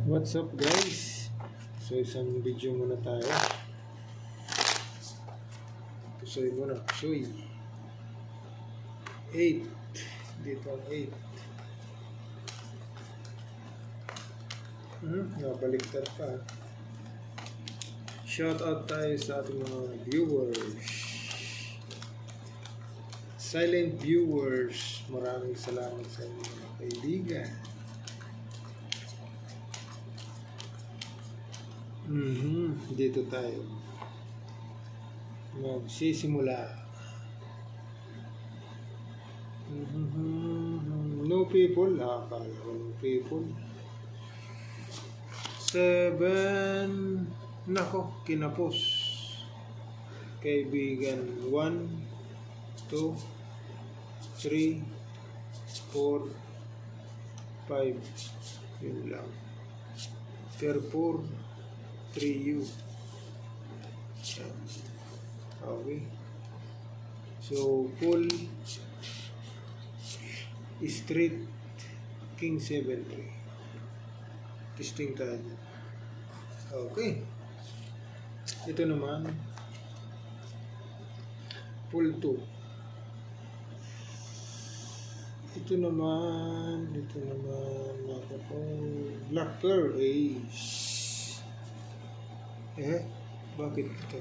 What's up guys? So isang video muna tayo. Pusoy muna, pusoy. 8. Dito ang 8. Nabaliktad pa. Shout out tayo sa ating mga viewers. Silent viewers. Maraming salamat sa inyo mga kaibigan. Dito tayo magsisimula. No people. Akala ko no people. 7. Nako, kinapos. Kaibigan. 1, 2, 3, 4, 5. Yun lang. Per 4. 3U. Okay. So, full straight king 7-3. Testing tayo. Okay. Ito naman full 2. Ito naman ako po black pearl ace. Bakit ito?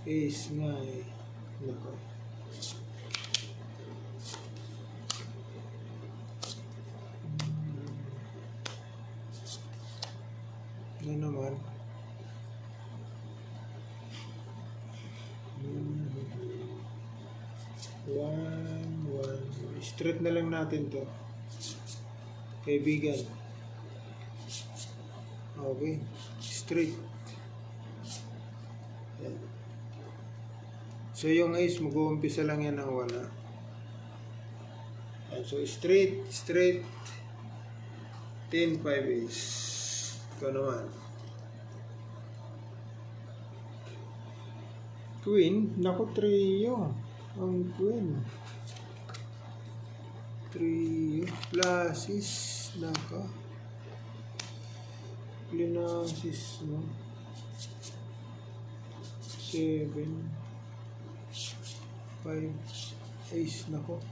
Ace nga eh. Nako. Ano naman? One. Straight na lang natin to. Kaibigan. Okay. Straight. Yan. So yung ace, mag-uumpisa lang yan ng 1. So straight. 10, 5 ace. Ito naman. Queen. Naku, 3 yun. Ang queen. 3 pluses. Naka. Plinasis, no? 7, 5, ace. Nako.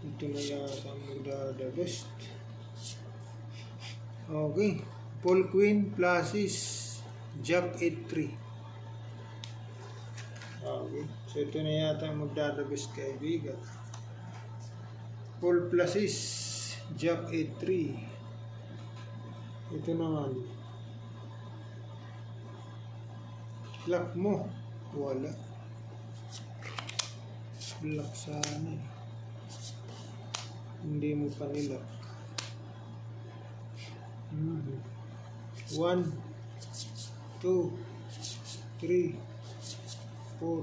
Ito na yata ang magdada best. Okay. Full queen, pluses, jack 8-3. Okay. So ito na yata ang magdada best, kaibigan. Full pluses, jack 8-3. Ito naman. Lock mo. Wala. Lock sana eh. Hindi mo pa nilock. 1, 2, 3, 4,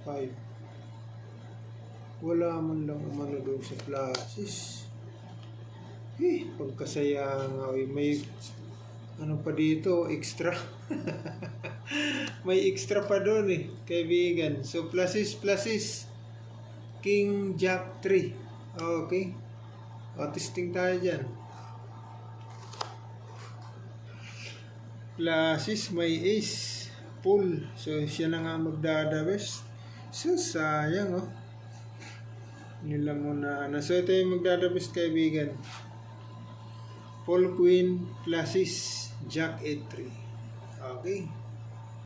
5. Wala man lang umano doon sa pluses. Pagkasaya nga. May ano pa dito, extra. May extra pa doon eh, kaibigan. So pluses. King, jack 3. Okay. Testing tayo dyan. Pluses, may ace. Full. So siya na nga magdada best. So sayang oh. Nila muna. So ito yung magdada best, kaibigan. Full queen, pluses, jack 8-3. Okay.